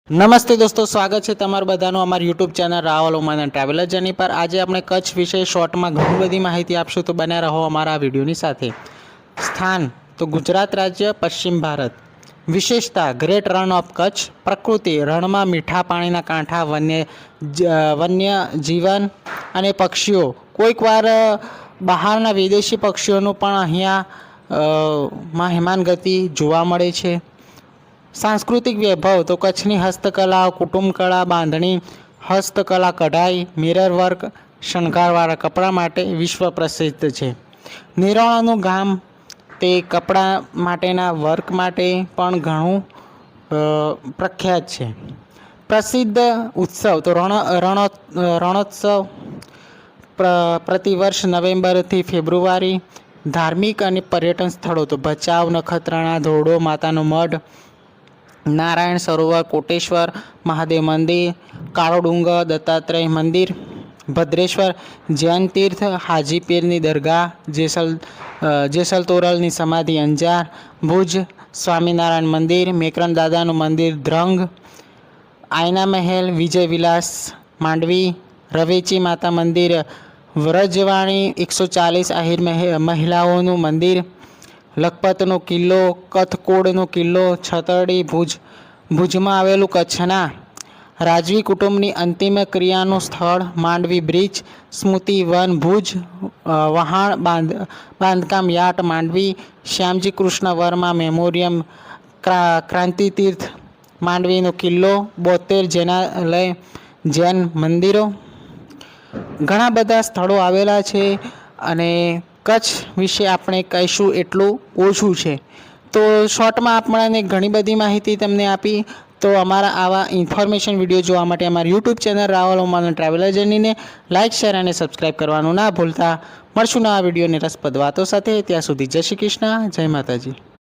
નમસ્તે દોસ્તો, સ્વાગત છે તમારું બધાનું અમારી યુટ્યુબ ચેનલ રાહુલ ઉમન એન્ડ ટ્રાવેલર જર્ની પર। આજે આપણે કચ્છ વિશે શોર્ટમાં ઘણી બધી માહિતી આપશું, તો બન્યા રહો અમારા વિડીયોની સાથે। સ્થાન તો ગુજરાત રાજ્ય, પશ્ચિમ ભારત। વિશેષતા ગ્રેટ રણ ઓફ કચ્છ। પ્રકૃતિ રણમાં મીઠા પાણીના કાંઠા, વન્ય જીવન અને પક્ષીઓ। કોઈક વાર બહારના વિદેશી પક્ષીઓનું પણ અહીંયા મહેમાનગતિ જોવા મળે છે। सांस्कृतिक वैभव तो कच्छनी हस्तकला, कुटुंब कला, बांधणी, हस्तकला, कढ़ाई, मिरर वर्क, शणगारवाळा कपड़ा माटे विश्व प्रसिद्ध है। निरोणानु गाम ते कपड़ा माटेना वर्क माटे पण घणुं प्रख्यात है। प्रसिद्ध उत्सव तो रणोत्सव प्रतिवर्ष नवेम्बर थी फेब्रुआरी। धार्मिक और पर्यटन स्थलों तो भचाउ, नखत्राणा, धोरडो मातानो मठ, नारायण सरोवर, कोटेश्वर महादेव मंदिर, काळो डूंगर, दत्तात्रेय मंदिर, भद्रेश्वर जैन तीर्थ, हाजी पीरनी दरगाह, जेसल तोरलनी समाधि अंजार, भुज स्वामीनारायण मंदिर, मेकरन दादानु मंदिर द्रंग, आयना महल, विजय विलास मांडवी, रवेची माता मंदिर, व्रजवाणी 140 आहिर महिलाओं मंदिर, लखपतनो किल्लो, कथकोडनो किल्लो, छतरडी भुज में आवेलू कच्छना राजवी कुटुंबनी अंतिम क्रियानु स्थल, मांडवी ब्रिज, स्मृति वन भुज, वहाण बांधकाम यार्ड मांडवी, श्यामजी कृष्ण वर्मा मेमोरियम, क्रांति तीर्थ मांडवीनो किल्लो, 72 जैनालय जैन मंदिरों। घणा बधा स्थलों आवेला छे अने कच्छ विषे आपणे कहीशुं एटलुं ओछुं छे। तो शॉर्ट में आपणे घणी बधी माहिती तमने आपी। तो अमारा आवा इन्फॉर्मेशन विडियो जोवा माटे अमारी यूट्यूब चेनल राहुल उमन एंड ट्रावेलर जर्नी ने लाइक, शेर और सब्सक्राइब करवानुं ना भूलता। मळशुं नवा विडियो ने रसप्रद वातो साथे। त्यां सुधी जय श्री कृष्ण, जय माताजी।